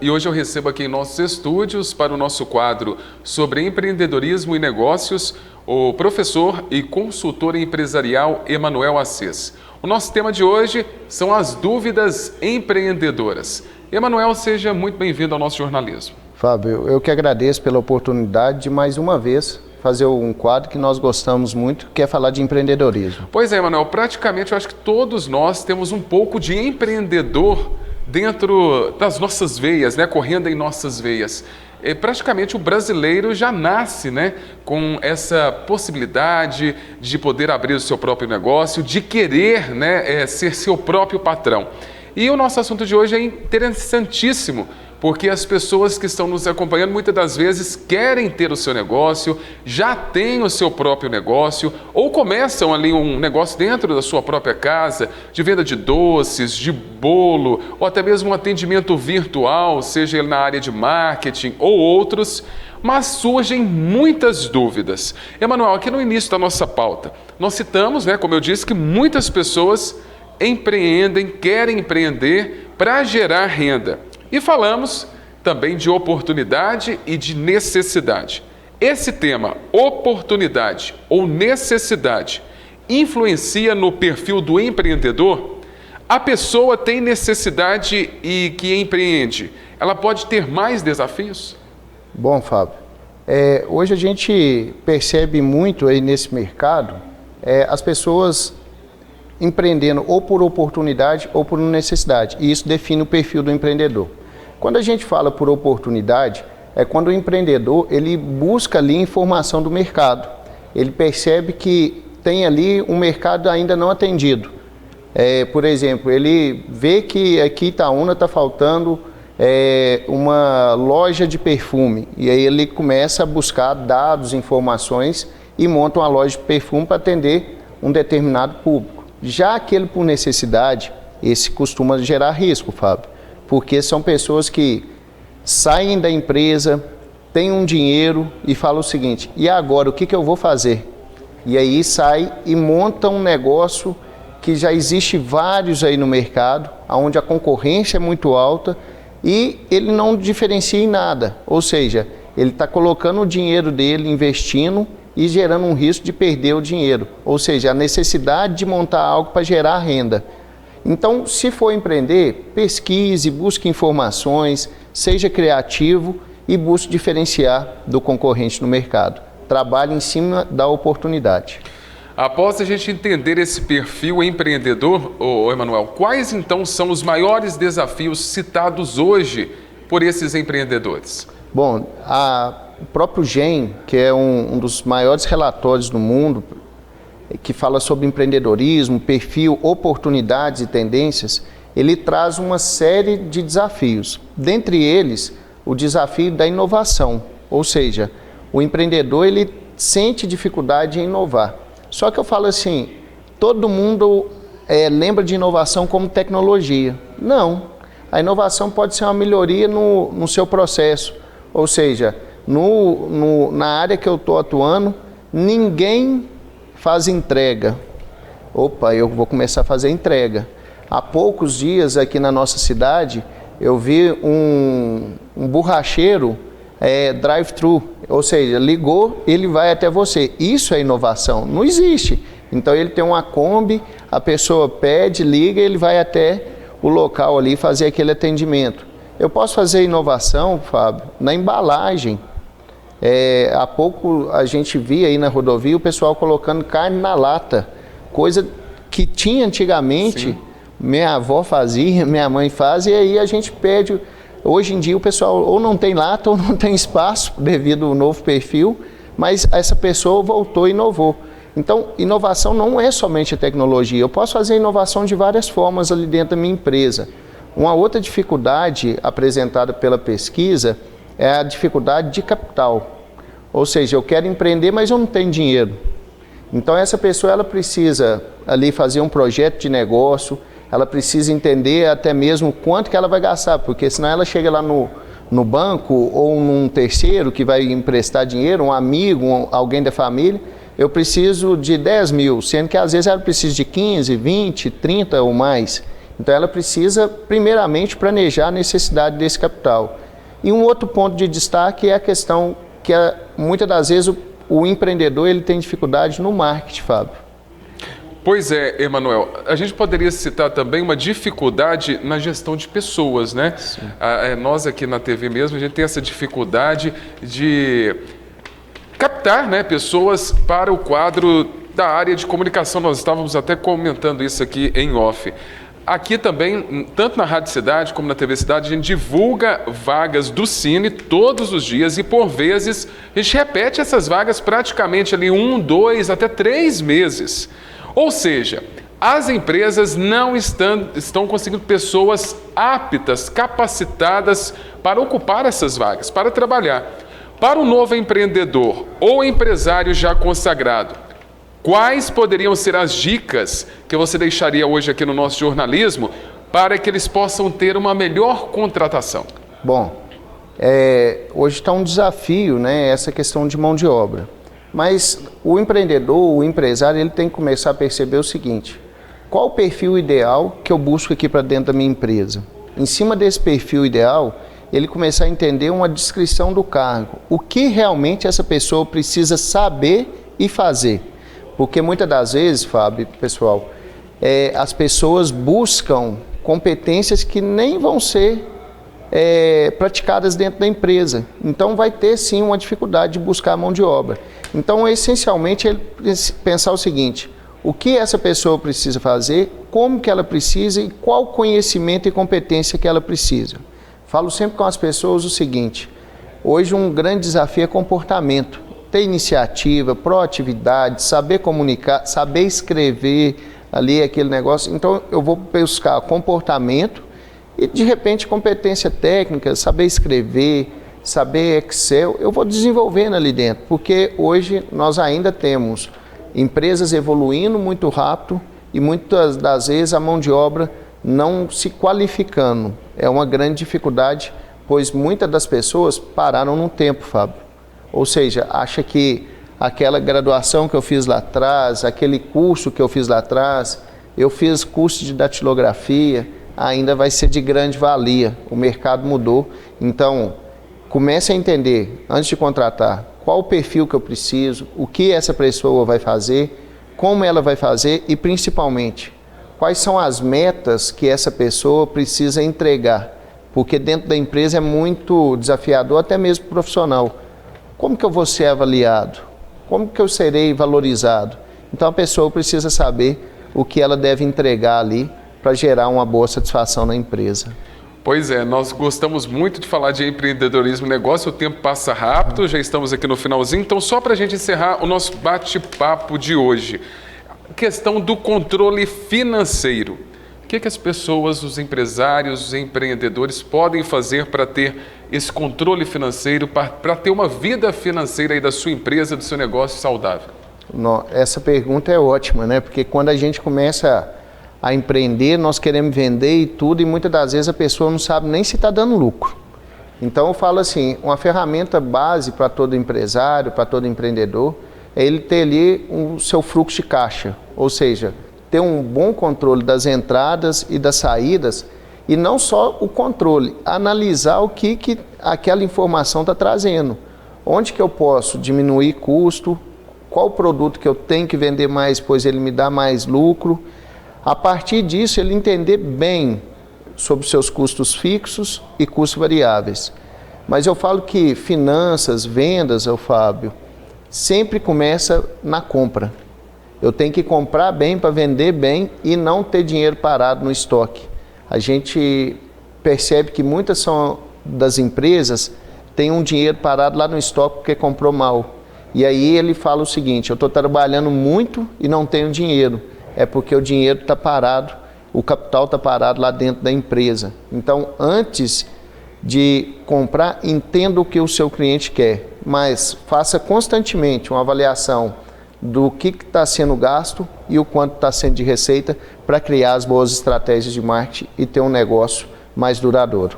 E hoje eu recebo aqui em nossos estúdios, para o nosso quadro sobre empreendedorismo e negócios, o professor e consultor empresarial Emanuel Assis. O nosso tema de hoje são as dúvidas empreendedoras. Emanuel, seja muito bem-vindo ao nosso jornalismo. Fábio, eu que agradeço pela oportunidade de mais uma vez fazer um quadro que nós gostamos muito, que é falar de empreendedorismo. Pois é, Emanuel, praticamente eu acho que todos nós temos um pouco de empreendedor dentro das nossas veias, né, correndo em nossas veias. Praticamente o brasileiro já nasce, né, com essa possibilidade de poder abrir o seu próprio negócio, de querer, né, ser seu próprio patrão. E o nosso assunto de hoje é interessantíssimo, porque as pessoas que estão nos acompanhando muitas das vezes querem ter o seu negócio, já têm o seu próprio negócio, ou começam ali um negócio dentro da sua própria casa, de venda de doces, de bolo, ou até mesmo um atendimento virtual, seja ele na área de marketing ou outros, mas surgem muitas dúvidas. Emanuel, aqui no início da nossa pauta, nós citamos, né, como eu disse, que muitas pessoas empreendem, querem empreender para gerar renda. E falamos também de oportunidade e de necessidade. Esse tema, oportunidade ou necessidade, influencia no perfil do empreendedor? A pessoa tem necessidade e que empreende, ela pode ter mais desafios? Bom, Fábio, hoje a gente percebe muito aí nesse mercado as pessoas empreendendo ou por oportunidade ou por necessidade, e isso define o perfil do empreendedor. Quando a gente fala por oportunidade, é quando o empreendedor ele busca ali informação do mercado, ele percebe que tem ali um mercado ainda não atendido. Por exemplo, ele vê que aqui em Itaúna está faltando uma loja de perfume, e aí ele começa a buscar dados, informações e monta uma loja de perfume para atender um determinado público. Já aquele por necessidade, esse costuma gerar risco, Fábio, porque são pessoas que saem da empresa, têm um dinheiro e falam o seguinte: e agora, o que eu vou fazer? E aí sai e monta um negócio que já existe vários aí no mercado, onde a concorrência é muito alta e ele não diferencia em nada, ou seja, ele está colocando o dinheiro dele, investindo e gerando um risco de perder o dinheiro, ou seja, a necessidade de montar algo para gerar renda. Então, se for empreender, pesquise, busque informações, seja criativo e busque diferenciar do concorrente no mercado. Trabalhe em cima da oportunidade. Após a gente entender esse perfil empreendedor, Emanuel, quais então são os maiores desafios citados hoje por esses empreendedores? Bom, o próprio GEM, que é um dos maiores relatórios do mundo, que fala sobre empreendedorismo, perfil, oportunidades e tendências, ele traz uma série de desafios. Dentre eles, o desafio da inovação, ou seja, o empreendedor ele sente dificuldade em inovar. Só que eu falo assim, todo mundo lembra de inovação como tecnologia. Não, a inovação pode ser uma melhoria no seu processo, ou seja, na área que eu estou atuando, ninguém faz entrega. Opa, eu vou começar a fazer entrega. Há poucos dias aqui na nossa cidade, eu vi um borracheiro drive-thru, ou seja, ligou, ele vai até você. Isso é inovação, não existe. Então ele tem uma Kombi, a pessoa pede, liga, ele vai até o local ali fazer aquele atendimento. Eu posso fazer inovação, Fábio, na embalagem. Há pouco a gente via aí na rodovia o pessoal colocando carne na lata, coisa que tinha antigamente. Sim. Minha avó fazia, minha mãe faz, e aí a gente pede. Hoje em dia o pessoal ou não tem lata ou não tem espaço devido ao novo perfil, mas essa pessoa voltou e inovou. Então, inovação não é somente a tecnologia, eu posso fazer inovação de várias formas ali dentro da minha empresa. Uma outra dificuldade apresentada pela pesquisa é a dificuldade de capital. Ou seja, eu quero empreender, mas eu não tenho dinheiro. Então essa pessoa ela precisa ali fazer um projeto de negócio, ela precisa entender até mesmo quanto que ela vai gastar, porque senão ela chega lá no banco ou num terceiro que vai emprestar dinheiro, um amigo, alguém da família, eu preciso de 10 mil, sendo que às vezes ela precisa de 15, 20, 30 ou mais. Então ela precisa, primeiramente, planejar a necessidade desse capital. E um outro ponto de destaque é a questão que muitas das vezes o empreendedor ele tem dificuldade no marketing, Fábio. Pois é, Emanuel, a gente poderia citar também uma dificuldade na gestão de pessoas, né? Nós aqui na TV mesmo, a gente tem essa dificuldade de captar, né, pessoas para o quadro da área de comunicação. Nós estávamos até comentando isso aqui em off. Aqui também, tanto na Rádio Cidade como na TV Cidade, a gente divulga vagas do Cine todos os dias e, por vezes, a gente repete essas vagas praticamente ali 1, 2, até 3 meses. Ou seja, as empresas não estão conseguindo pessoas aptas, capacitadas para ocupar essas vagas, para trabalhar. Para o novo empreendedor ou empresário já consagrado, quais poderiam ser as dicas que você deixaria hoje aqui no nosso jornalismo para que eles possam ter uma melhor contratação? Bom, hoje está um desafio, né, essa questão de mão de obra. Mas o empreendedor, o empresário, ele tem que começar a perceber o seguinte: qual o perfil ideal que eu busco aqui para dentro da minha empresa? Em cima desse perfil ideal, ele começar a entender uma descrição do cargo. O que realmente essa pessoa precisa saber e fazer? Porque muitas das vezes, Fábio, pessoal, as pessoas buscam competências que nem vão ser praticadas dentro da empresa. Então vai ter sim uma dificuldade de buscar a mão de obra. Então, essencialmente, ele pensar o seguinte: o que essa pessoa precisa fazer, como que ela precisa e qual conhecimento e competência que ela precisa. Falo sempre com as pessoas o seguinte: hoje um grande desafio é comportamento, ter iniciativa, proatividade, saber comunicar, saber escrever ali aquele negócio. Então eu vou buscar comportamento e de repente competência técnica, saber escrever, saber Excel, eu vou desenvolvendo ali dentro, porque hoje nós ainda temos empresas evoluindo muito rápido e muitas das vezes a mão de obra não se qualificando. É uma grande dificuldade, pois muitas das pessoas pararam no tempo, Fábio. Ou seja, acha que aquela graduação que eu fiz lá atrás, aquele curso que eu fiz lá atrás, eu fiz curso de datilografia, ainda vai ser de grande valia. O mercado mudou. Então, comece a entender, antes de contratar, qual o perfil que eu preciso, o que essa pessoa vai fazer, como ela vai fazer e, principalmente, quais são as metas que essa pessoa precisa entregar. Porque dentro da empresa é muito desafiador, até mesmo profissional. Como que eu vou ser avaliado? Como que eu serei valorizado? Então a pessoa precisa saber o que ela deve entregar ali para gerar uma boa satisfação na empresa. Pois é, nós gostamos muito de falar de empreendedorismo e negócio, o tempo passa rápido, já estamos aqui no finalzinho, então só para a gente encerrar o nosso bate-papo de hoje, questão do controle financeiro. O que as pessoas, os empresários, os empreendedores podem fazer para ter esse controle financeiro, para ter uma vida financeira aí da sua empresa, do seu negócio saudável? Essa pergunta é ótima, né? Porque quando a gente começa a empreender, nós queremos vender e tudo, e muitas das vezes a pessoa não sabe nem se está dando lucro. Então eu falo assim, uma ferramenta base para todo empresário, para todo empreendedor, é ele ter ali o seu fluxo de caixa, ou seja, ter um bom controle das entradas e das saídas, e não só o controle, analisar o que aquela informação está trazendo, onde que eu posso diminuir custo, qual produto que eu tenho que vender mais, pois ele me dá mais lucro. A partir disso, ele entender bem sobre seus custos fixos e custos variáveis. Mas eu falo que finanças, vendas, Fábio, sempre começa na compra. Eu tenho que comprar bem para vender bem e não ter dinheiro parado no estoque. A gente percebe que muitas das empresas têm um dinheiro parado lá no estoque porque comprou mal. E aí ele fala o seguinte: eu estou trabalhando muito e não tenho dinheiro. É porque o dinheiro está parado, o capital está parado lá dentro da empresa. Então, antes de comprar, entenda o que o seu cliente quer, mas faça constantemente uma avaliação do que está sendo gasto e o quanto está sendo de receita para criar as boas estratégias de marketing e ter um negócio mais duradouro.